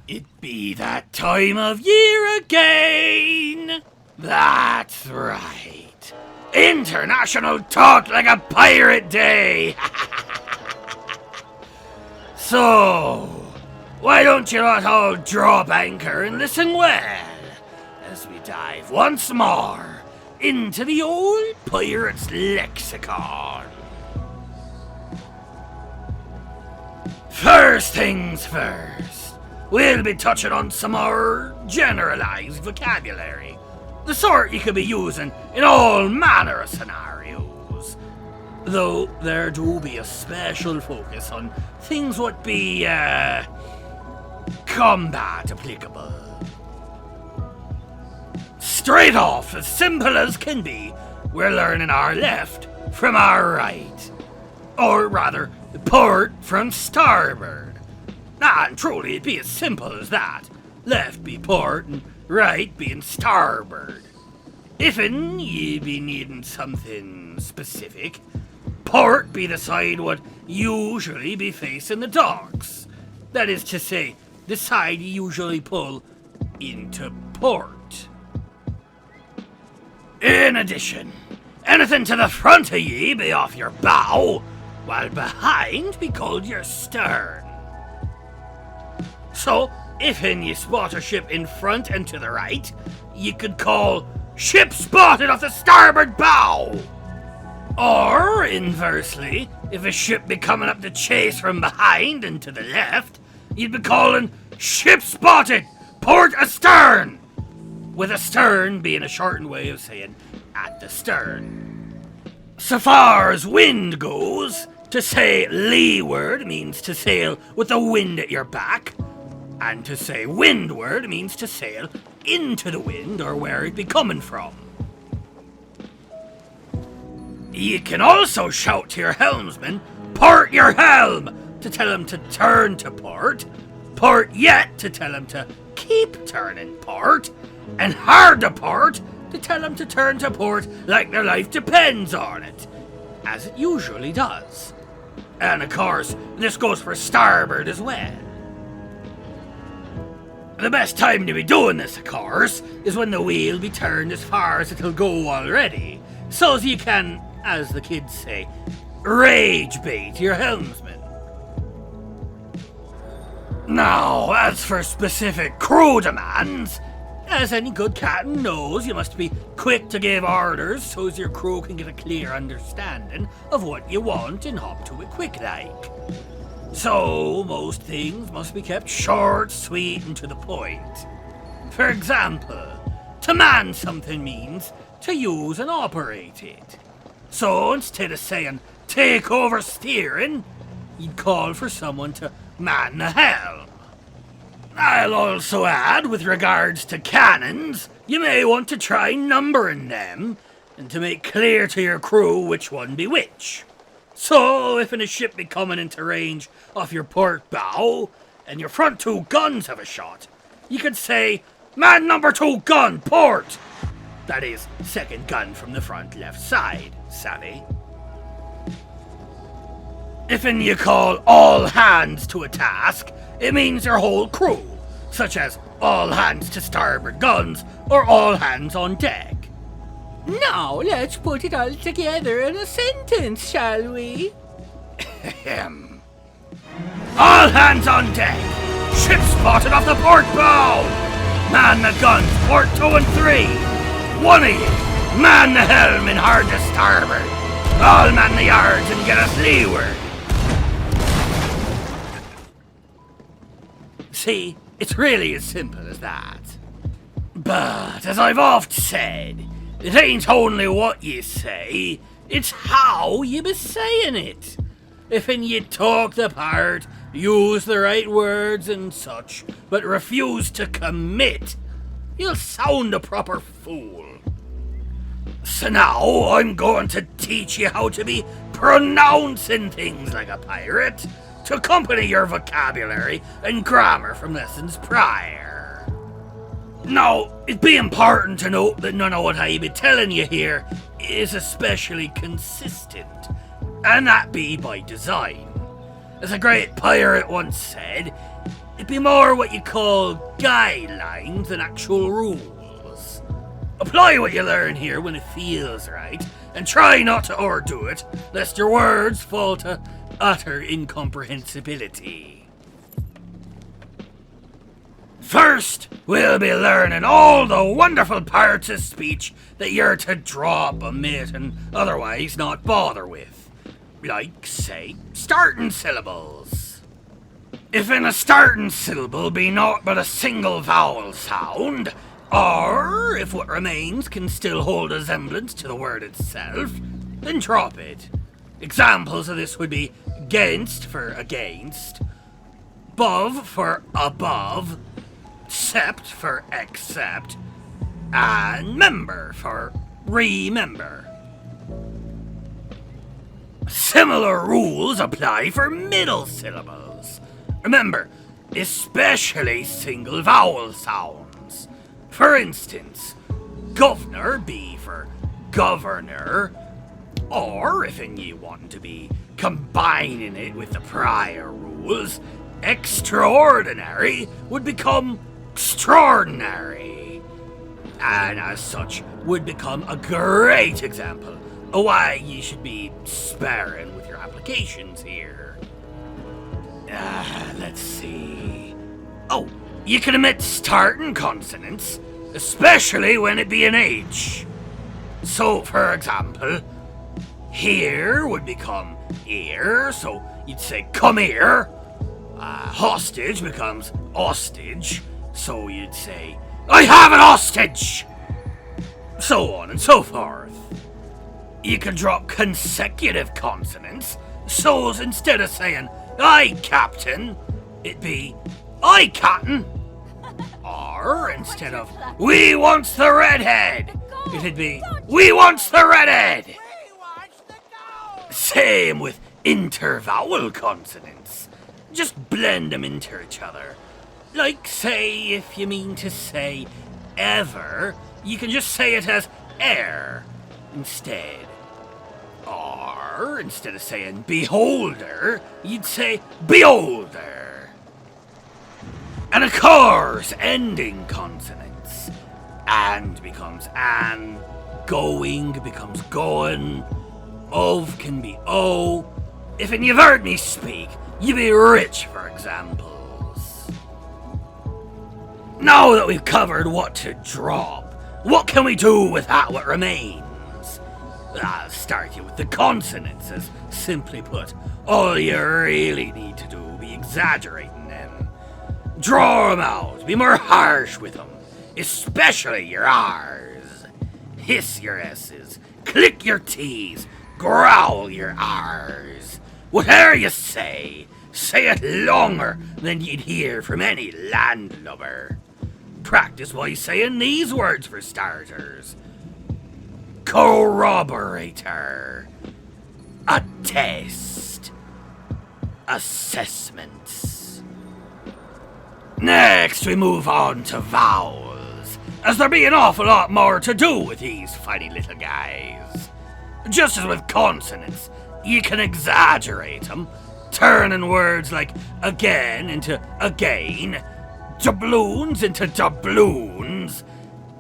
It be that time of year again. That's right. International Talk Like a Pirate Day. So, why don't you lot all drop anchor and listen well as we dive once more into the old pirate's lexicon. First things first, we'll be touching on some more generalized vocabulary, the sort you could be using in all manner of scenarios. Though there do be a special focus on things what be, combat applicable. Straight off, as simple as can be, we're learning our left from our right. Or rather, port from starboard. And truly, it'd be as simple as that. Left be port and right being starboard. If'n ye be needing something specific, port be the side what usually be facing the docks. That is to say, the side you usually pull into port. In addition, anything to the front of ye be off your bow, while behind be called your stern. So, if ye spot a ship in front and to the right, ye could call ship spotted off the starboard bow. Or, inversely, if a ship be coming up to chase from behind and to the left, you'd be calling ship spotted, port astern, with astern being a shortened way of saying at the stern. So far as wind goes, to say leeward means to sail with the wind at your back, and to say windward means to sail into the wind or where it be coming from. You can also shout to your helmsman, "Port your helm!" to tell him to turn to port, "Port yet!" to tell him to keep turning port, and "hard to port!" to tell him to turn to port like their life depends on it, as it usually does. And of course, this goes for starboard as well. The best time to be doing this, of course, is when the wheel be turned as far as it'll go already, so as you can, as the kids say, rage bait your helmsman. Now, as for specific crew demands, as any good captain knows, you must be quick to give orders so as your crew can get a clear understanding of what you want and hop to it quick like. So, most things must be kept short, sweet, and to the point. For example, to man something means to use and operate it. So, instead of saying, "take over steering," you'd call for someone to man the helm. I'll also add, with regards to cannons, you may want to try numbering them, and to make clear to your crew which one be which. So, if in a ship be coming into range off your port bow, and your front two guns have a shot, you could say, "Man number 2 gun, port!" That is, second gun from the front left side, savvy? If'n you call all hands to a task, it means your whole crew, such as all hands to starboard guns, or all hands on deck. Now, let's put it all together in a sentence, shall we? All hands on deck! Ship spotted off the port bow! Man the guns, port 2 and 3! One of you, man the helm and hard to starboard! All man the yards and get us leeward! See, it's really as simple as that. But, as I've oft said, it ain't only what you say, it's how you be saying it. If'n you talk the part, use the right words and such, but refuse to commit, you'll sound a proper fool. So now I'm going to teach you how to be pronouncing things like a pirate, to accompany your vocabulary and grammar from lessons prior. Now, it'd be important to note that none of what I be telling you here is especially consistent, and that be by design. As a great pirate once said, It'd be more what you call guidelines than actual rules. Apply what you learn here when it feels right, and try not to overdo it, lest your words fall to utter incomprehensibility. First, we'll be learning all the wonderful parts of speech that you're to drop, omit, and otherwise not bother with. Like, say, starting syllables. If in a starting syllable be naught but a single vowel sound, or if what remains can still hold a semblance to the word itself, then drop it. Examples of this would be against for against, above for above, sept for accept, and member for remember. Similar rules apply for middle syllables. Remember, especially single vowel sounds. For instance, governor be for governor, or if you want to be combining it with the prior rules, extraordinary would become extraordinary, and as such would become a great example of why you should be sparing with your applications here. Let's see. Oh, you can omit starting consonants, especially when it be an H. So, for example, here would become ear, so you'd say come here. Hostage becomes ostage, so you'd say I have an hostage. So on and so forth. You can drop consecutive consonants, so instead of saying aye captain, it'd be aye captain. Or instead of we wants the redhead, it'd be we wants the redhead. Same with intervowel consonants. Just blend them into each other. Like, say, if you mean to say ever, you can just say it as air instead. Or, instead of saying beholder, you'd say beholder. And of course, ending consonants. And becomes an, going becomes going, of can be o. If you've heard me speak, you be rich for examples. Now that we've covered what to drop, what can we do with that what remains? I'll start you with the consonants, as simply put, all you really need to do will be exaggerating them. Draw them out, be more harsh with them, especially your R's. Hiss your S's, click your T's, growl your R's. Whatever you say it longer than you'd hear from any landlubber. Practice by saying these words for starters. Corroborator, attest, assessments. Next we move on to vowels, as there be an awful lot more to do with these funny little guys. Just as with consonants, you can exaggerate them, turning words like again into again, doubloons into doubloons,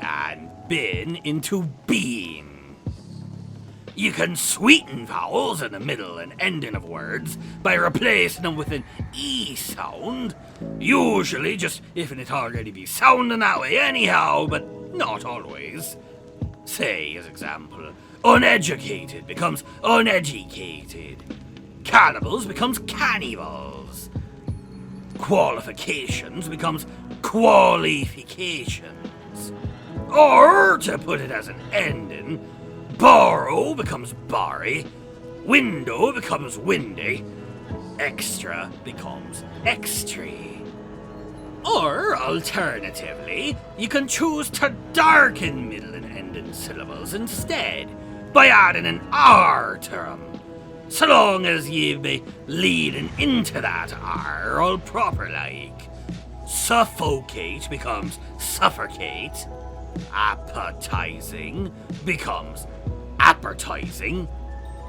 and bin into bean. You can sweeten vowels in the middle and ending of words by replacing them with an E sound, usually just if it already be sounding that way anyhow, but not always. Say, as example, uneducated becomes uneducated. Cannibals becomes cannibals. Qualifications becomes qualifications. Or, to put it as an ending, borrow becomes barry, window becomes windy, extra becomes extra. Or, alternatively, you can choose to darken middle and ending syllables instead, by adding an R to them, so long as ye be leading into that R all proper like. Suffocate becomes suffocate, appetizing becomes appetizing,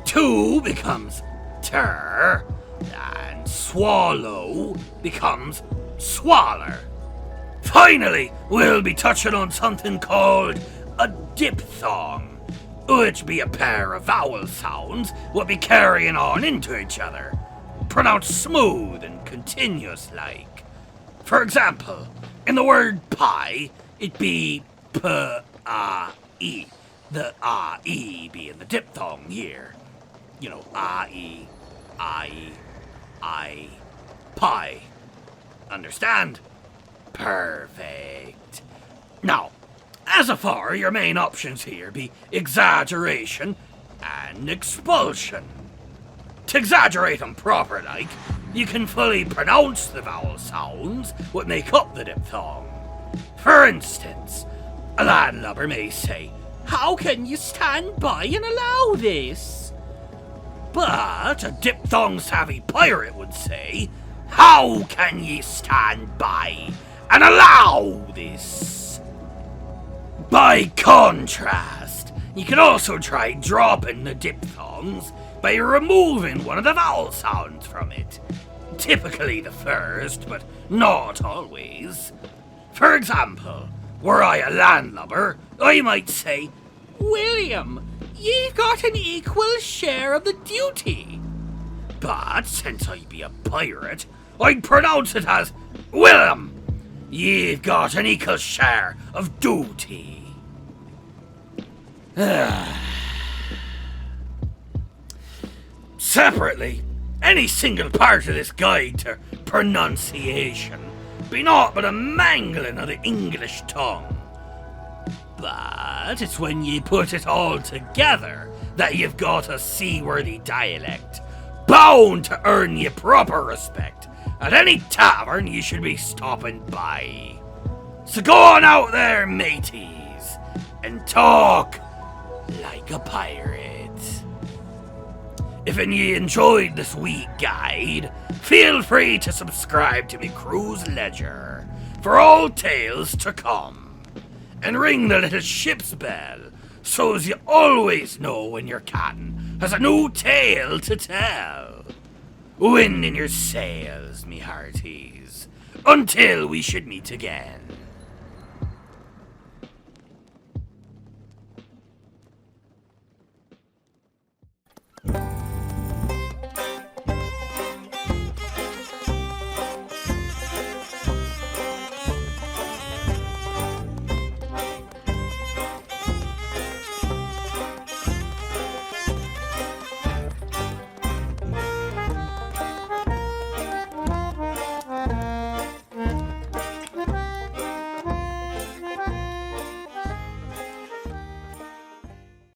to becomes ter, and swallow becomes swaller. Finally, we'll be touching on something called a diphthong, which be a pair of vowel sounds what be carrying on into each other, pronounced smooth and continuous like. For example, in the word pie, it be p-a-e, the a-e being the diphthong here. You know, a-e, I-e, I, pie. Understand? Perfect. Now, as afar, your main options here be exaggeration and expulsion. To exaggerate them proper like, you can fully pronounce the vowel sounds what make up the diphthong. For instance, a landlubber may say, "How can you stand by and allow this?" But a diphthong-savvy pirate would say, "How can ye stand by and allow this?" By contrast, you can also try dropping the diphthongs by removing one of the vowel sounds from it. Typically the first, but not always. For example, were I a landlubber, I might say, "William, you've got an equal share of the duty." But since I be a pirate, I'd pronounce it as, "Willem, you've got an equal share of duty." Separately, any single part of this guide to pronunciation be naught but a mangling of the English tongue. But it's when ye put it all together that you've got a seaworthy dialect, bound to earn ye proper respect at any tavern you should be stopping by. So go on out there, mateys, and talk like a pirate. If ye enjoyed this wee guide, feel free to subscribe to me cruise ledger for all tales to come, and ring the little ship's bell so's you always know when your captain has a new tale to tell. Wind in your sails, me hearties, until we should meet again.